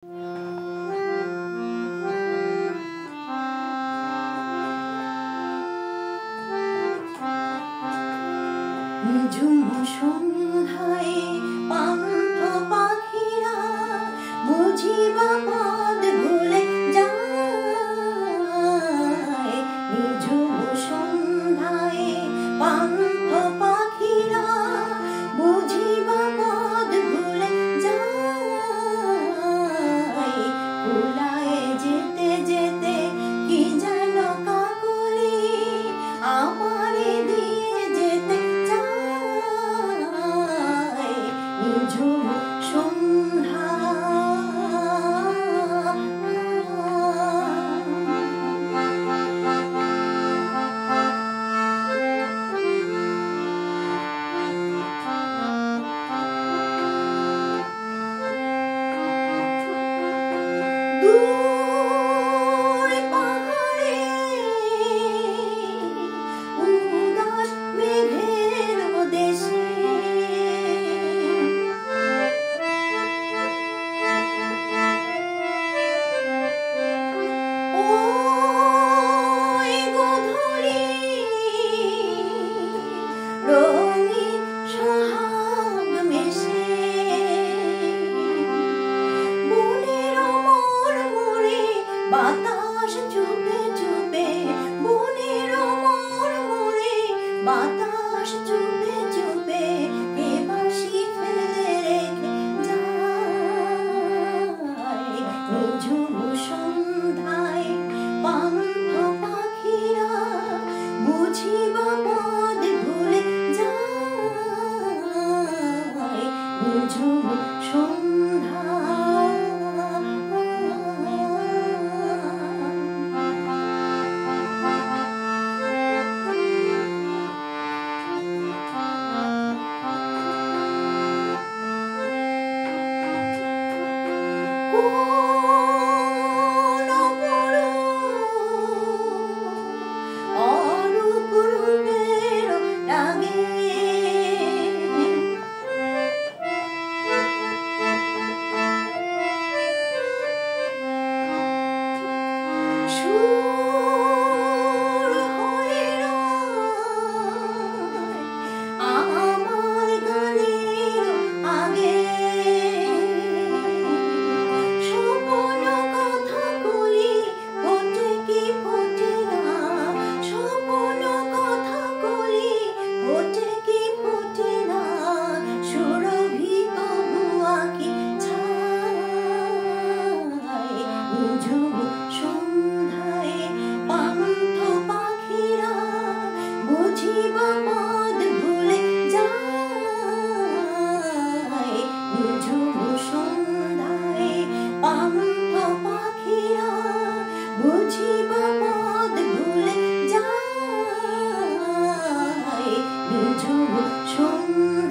ঝুম সন্ধ্যায় পান্থ পাখিরা বুঝিবা পদ ভুলে যায়। ঝুম সন্ধ্যায় পান্থ পাখিরা বুঝিবা পদ ভুলে যায়। কুলায় যেতে যেতে কি যেন কাকলি আমারে দিয়ে যেতে ঝুম সন্ধ্যা দূরে পাহাড়ে উদাস মেঘের দেশে রঙিন সোহাগ মেশে বনের মরমরে বাতাস চুপে চুপে বনের মরমরে বাতাস চুপে চুপে কে বাঁশি ফেলে রেখে যায়। ঝুম সন্ধ্যায় পান্থ পাখিরা বুঝিবা পদ ভুলে যায়। ঝুম সন্ধ্যা অরূপ রূপের রাগে সুর হয়ে আমার গানের আগে স্বপ্ন কথা কলি ফোটে কি ফোটে না স্বপ্ন কথা কলি ফোটে কি ফোটে না সুরভি তবু আঁকি ছায়। ঝুম সন্ধ্যায় পান্থ পাখিরা বুঝিবা পদ ভুলে যায়। ঝুম সন্ধ্যায় পান্থ পাখিরা বুঝিবা পদ ভুলে যায়। ঝুম সন্ধ্যা